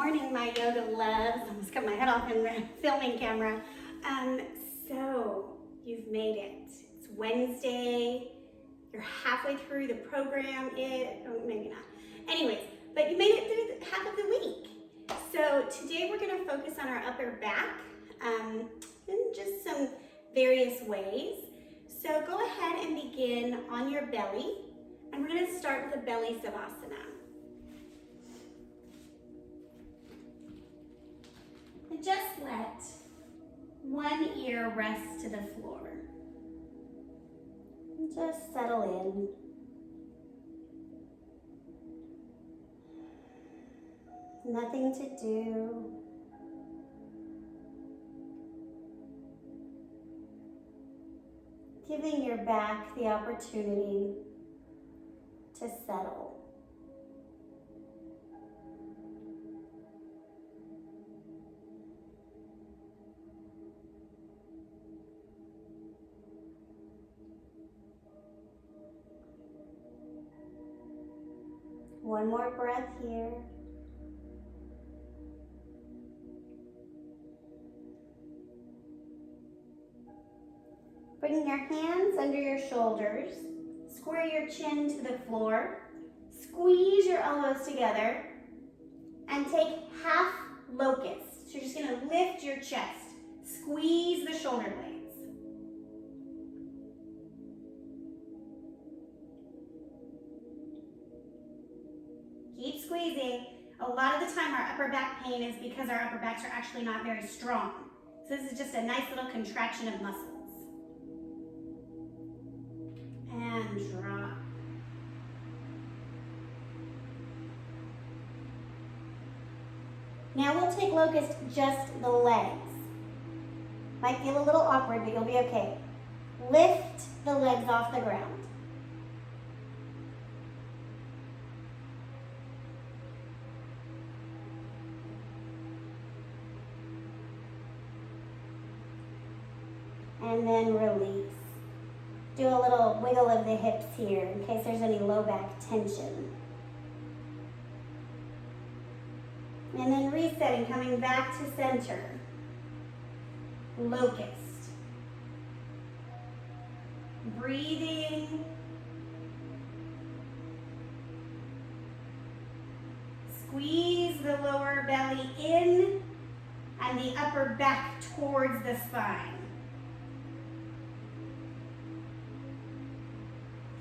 morning, my yoga loves. I almost cut my head off in the filming camera. So you've made it. It's Wednesday. You're halfway through the program. Maybe not. Anyways, but you made it through half of the week. So today we're going to focus on our upper back in just some various ways. So go ahead and begin on your belly. And we're going to start with a belly savasana. And just let one ear rest to the floor. And just settle in. Nothing to do. Giving your back the opportunity to settle. One more breath here. Bring your hands under your shoulders. Square your chin to the floor. Squeeze your elbows together. And take half locust. So you're just going to lift your chest. Squeeze the shoulder blades. Keep squeezing. A lot of the time our upper back pain is because our upper backs are actually not very strong. So this is just a nice little contraction of muscles. And drop. Now we'll take locust just the legs. Might feel a little awkward, but you'll be okay. Lift the legs off the ground. And then release. Do a little wiggle of the hips here in case there's any low back tension. And then resetting, coming back to center. Locust. Breathing. Squeeze the lower belly in and the upper back towards the spine.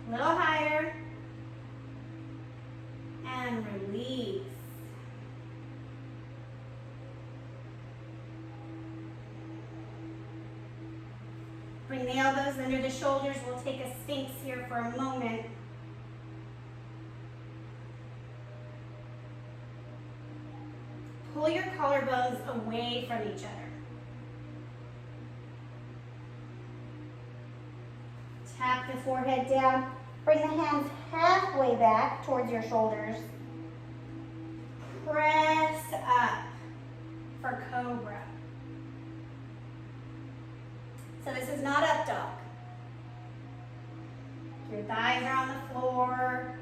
A little higher, and release. Bring the elbows under the shoulders. We'll take a sphinx here for a moment. Pull your collarbones away from each other. Tap the forehead down. Bring the hands halfway back towards your shoulders. Press up for cobra. So this is not up dog. Your thighs are on the floor.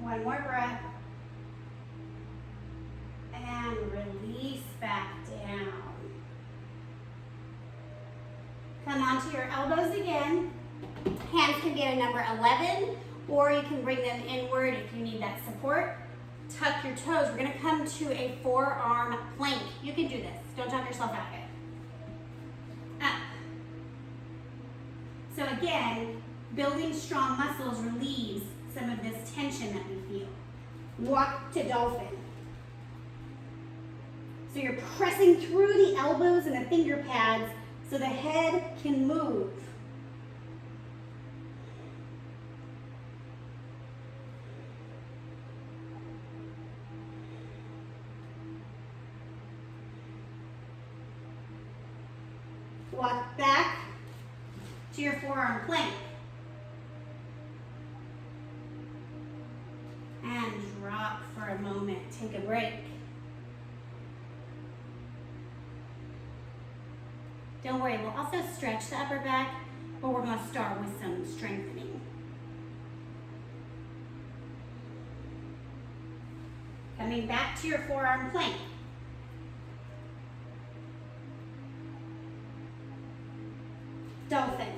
One more breath. And release back down. Come onto your elbows again. Hands can be at a number 11, or you can bring them inward if you need that support. Tuck your toes. We're going to come to a forearm plank. You can do this. Don't talk yourself out of it. Up. So again, building strong muscles relieves some of this tension that we feel. Walk to dolphin. So you're pressing through the elbows and the finger pads so the head can move. Walk back to your forearm plank. And drop for a moment. Take a break. Don't worry, we'll also stretch the upper back, but we're gonna start with some strengthening. Coming back to your forearm plank. Dolphin.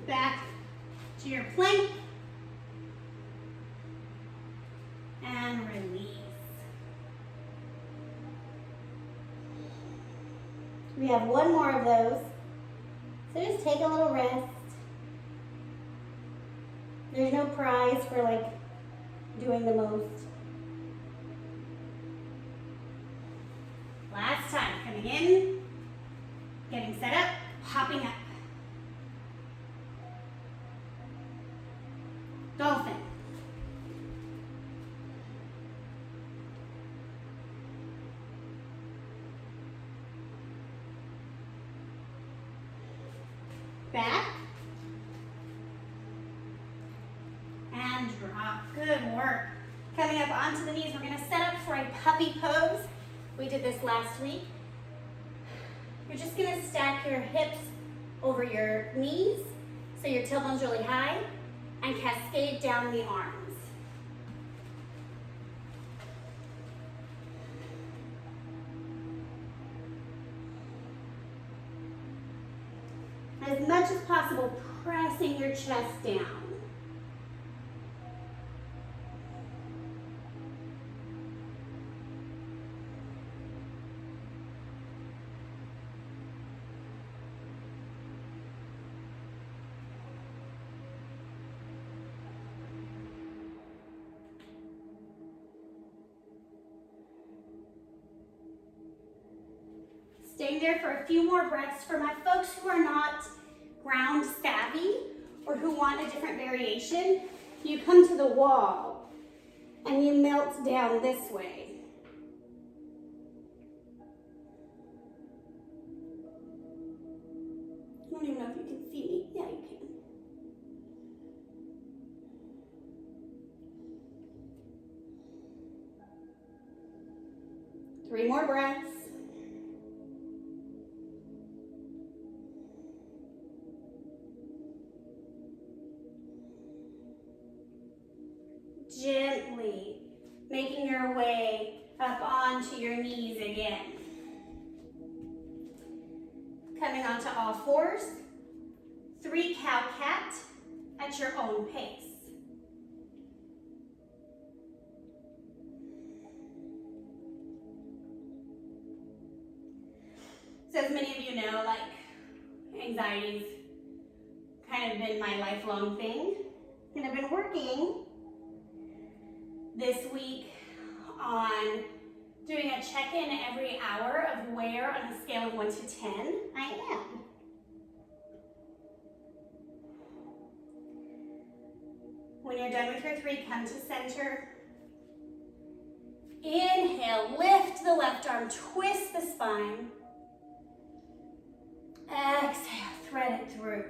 Back to your plank. And release. We have one more of those. So just take a little rest. There's no prize for like doing the most. Last time, coming in, getting set up, hopping up. Dolphin. Back. And drop. Good work. Coming up onto the knees, we're going to set up for a puppy pose. We did this last week. You're just going to stack your hips over your knees so your tailbone's really high and cascade down the arms. As much as possible, pressing your chest down. Staying there for a few more breaths. For my folks who are not ground savvy or who want a different variation, you come to the wall and you melt down this way. I don't even know if you can see me. Yeah, you can. Three more breaths. Gently making your way up onto your knees again. Coming onto all fours. 3 cow-cat at your own pace. So as many of you know, like, anxiety's kind of been my lifelong thing. And I've been working this week on doing a check-in every hour of where on a scale of 1 to 10 I am. When you're done with your 3, come to center. Inhale, lift the left arm, twist the spine. Exhale, thread it through.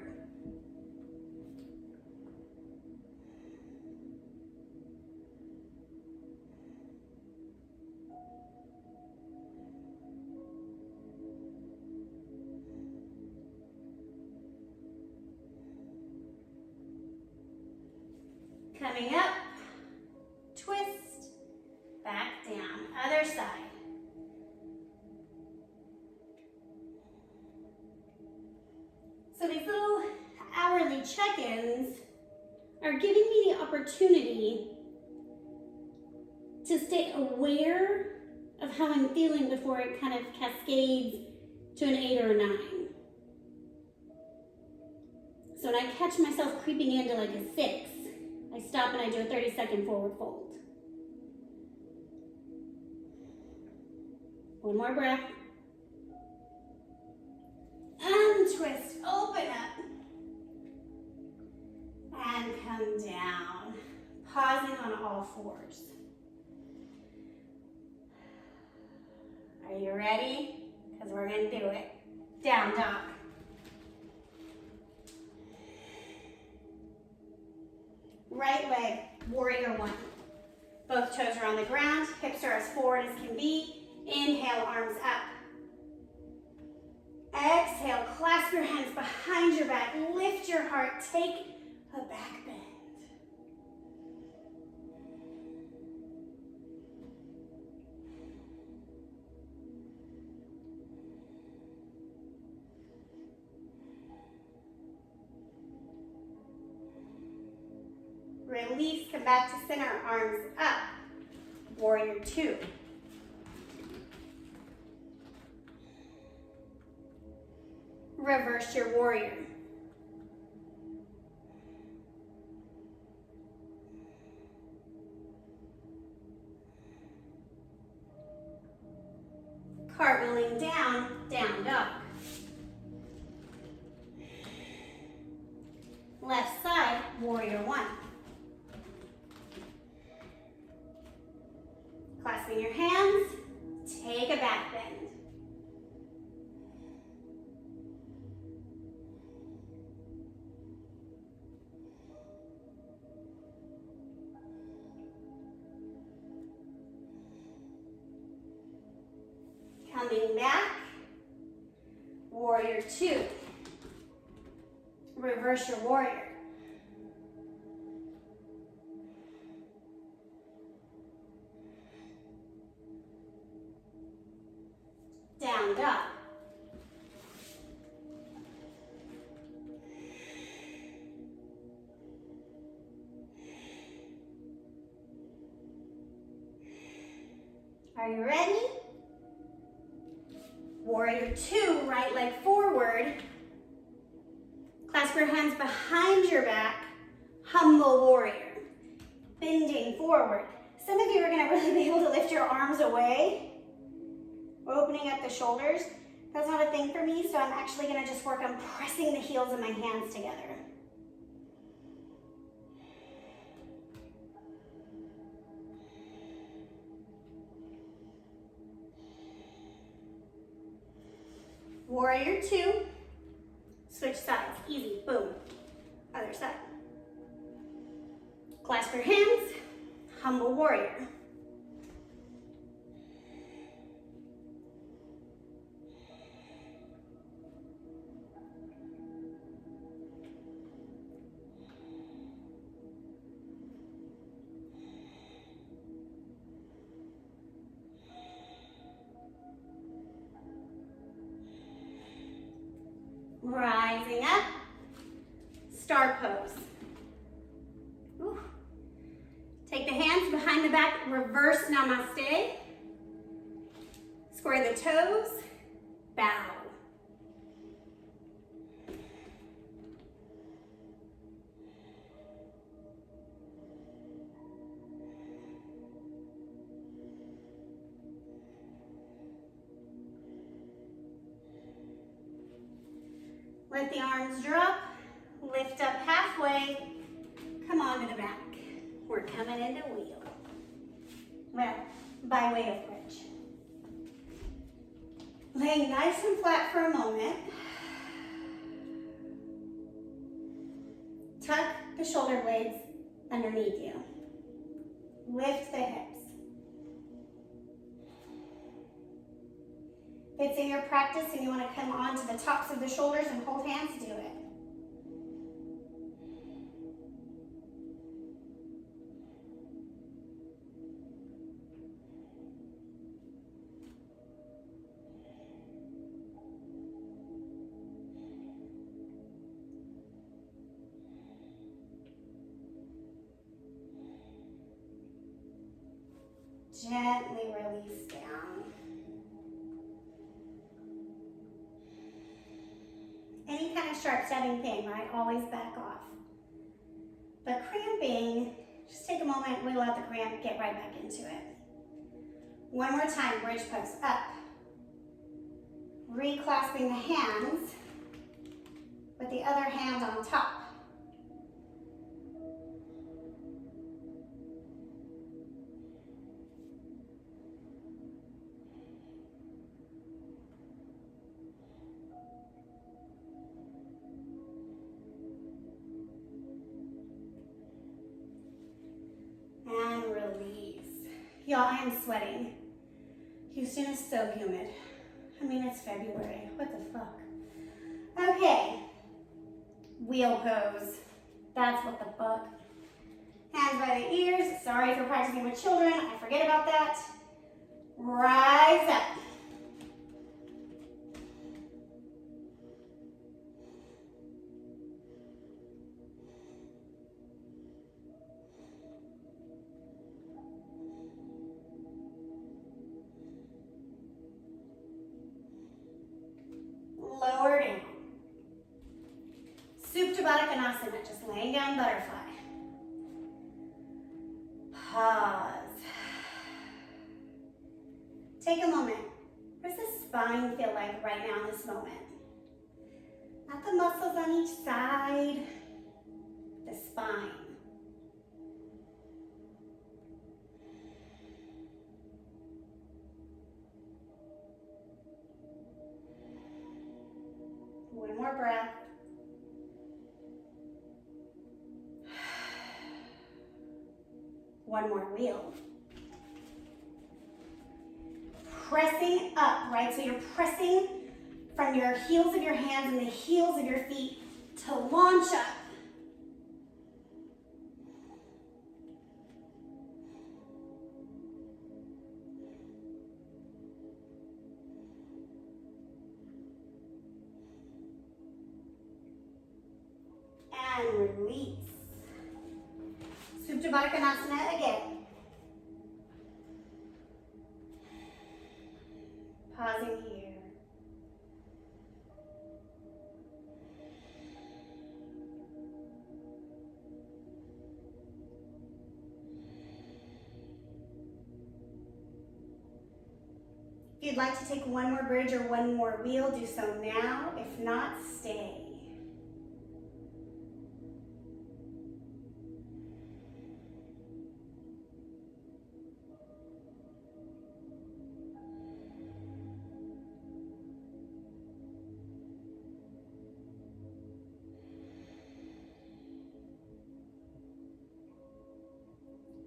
Coming up, twist, back down, other side. So these little hourly check-ins are giving me the opportunity to stay aware of how I'm feeling before it kind of cascades to an 8 or a 9. So when I catch myself creeping into like a 6, I stop and I do a 30-second forward fold. One more breath. Untwist, open up. And come down. Pausing on all fours. Are you ready? Because we're going to do it. Down dog. Right leg, warrior one. Both toes are on the ground, hips are as forward as can be. Inhale, arms up. Exhale, clasp your hands behind your back. Lift your heart, take a back bend. Release, come back to center, arms up. Warrior two. Reverse your warrior. Cartwheeling down, down dog. Left side, warrior one. Clasping your hands, take a back bend. Coming back, warrior two. Reverse your warrior. Down dog. Are you ready? Warrior two, right leg forward. Clasp your hands behind your back. Humble warrior. Bending forward. Some of you are going to really be able to lift your arms away. Opening up the shoulders. That's not a thing for me, so I'm actually going to just work on pressing the heels of my hands together. Warrior two. Switch sides. Easy. Boom. Other side. Clasp your hands. Humble warrior. Rising up, star pose. Ooh. Take the hands behind the back, reverse namaste. Square the toes, bow. Let the arms drop, lift up halfway, come on to the back. We're coming into wheel. Well, by way of bridge. Laying nice and flat for a moment. Tuck the shoulder blades underneath you. Lift the hips. If it's in your practice and you want to come onto the tops of the shoulders and hold hands, do it. Gently release down. Any kind of sharp stabbing pain, right? Always back off. But cramping, just take a moment, wiggle out the cramp, get right back into it. One more time, bridge pose, up. Reclasping the hands with the other hand on top. Y'all, I am sweating. Houston is so humid. I mean, it's February. What the fuck? Okay. Wheel pose. That's what the fuck. Hands by the ears. Sorry for practicing with children. I forget about that. Rise up. Lower down. Supta Baddha Konasana, just laying down butterfly. Pause. Take a moment. What does the spine feel like right now in this moment? Not the muscles on each side, the spine. One more breath. One more wheel. Pressing up, right? So you're pressing from your heels of your hands and the heels of your feet to launch up. And release. Supta Baddha Konasana again. Pausing here. If you'd like to take one more bridge or one more wheel, do so now. If not, stay.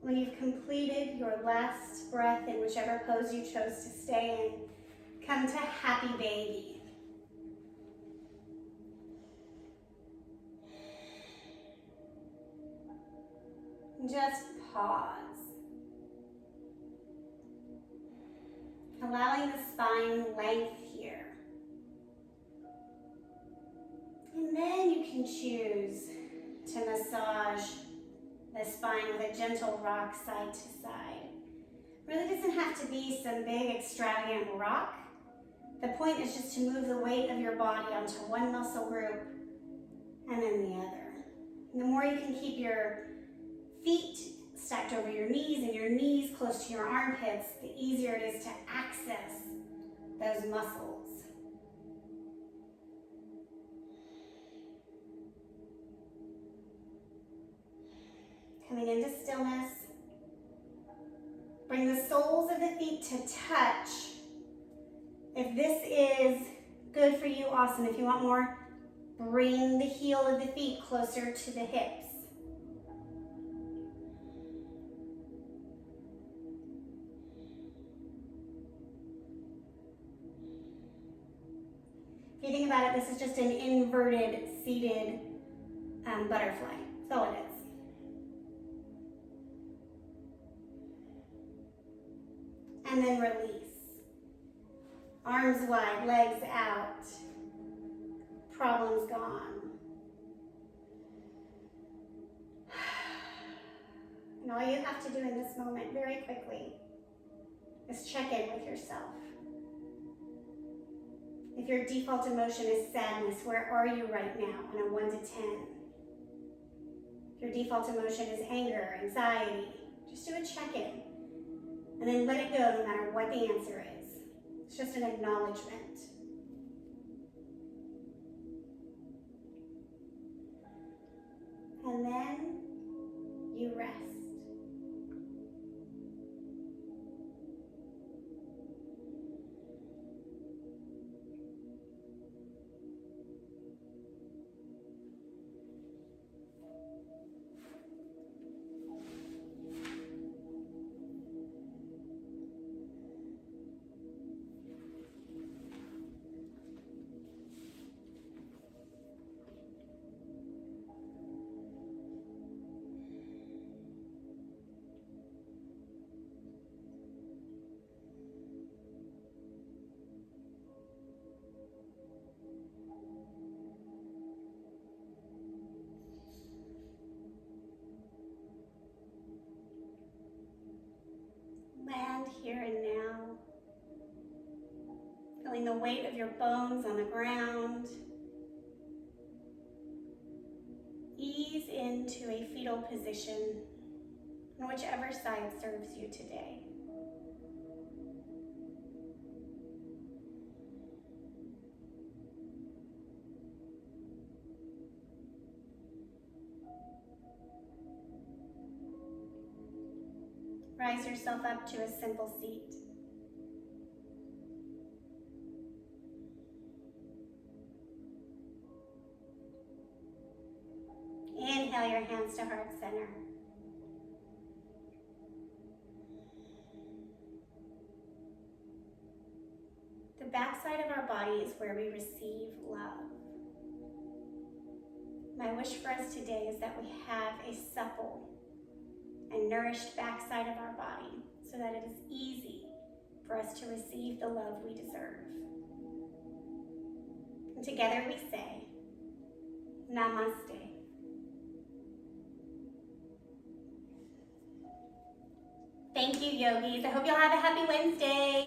When you've completed your last breath in whichever pose you chose to stay in, come to happy baby. Just pause. Allowing the spine length here. And then you can choose to massage the spine with a gentle rock side to side. Really doesn't have to be some big extravagant rock. The point is just to move the weight of your body onto one muscle group and then the other. And the more you can keep your feet stacked over your knees and your knees close to your armpits, the easier it is to access those muscles. Coming into stillness. Bring the soles of the feet to touch. If this is good for you, awesome. If you want more, bring the heel of the feet closer to the hips. If you think about it, this is just an inverted seated butterfly. That's all it is. And then release. Arms wide, legs out. Problems gone. And all you have to do in this moment, very quickly, is check in with yourself. If your default emotion is sadness, where are you right now on a 1 to 10? If your default emotion is anger, anxiety, just do a check-in. And then let it go no matter what the answer is. It's just an acknowledgement. And then you rest. here and now. Feeling the weight of your bones on the ground. Ease into a fetal position on whichever side serves you today. Rise yourself up to a simple seat. Inhale your hands to heart center. The backside of our body is where we receive love. My wish for us today is that we have a supple and nourished backside of our body so that it is easy for us to receive the love we deserve. And together we say, Namaste. Thank you, yogis. I hope you'll have a happy Wednesday.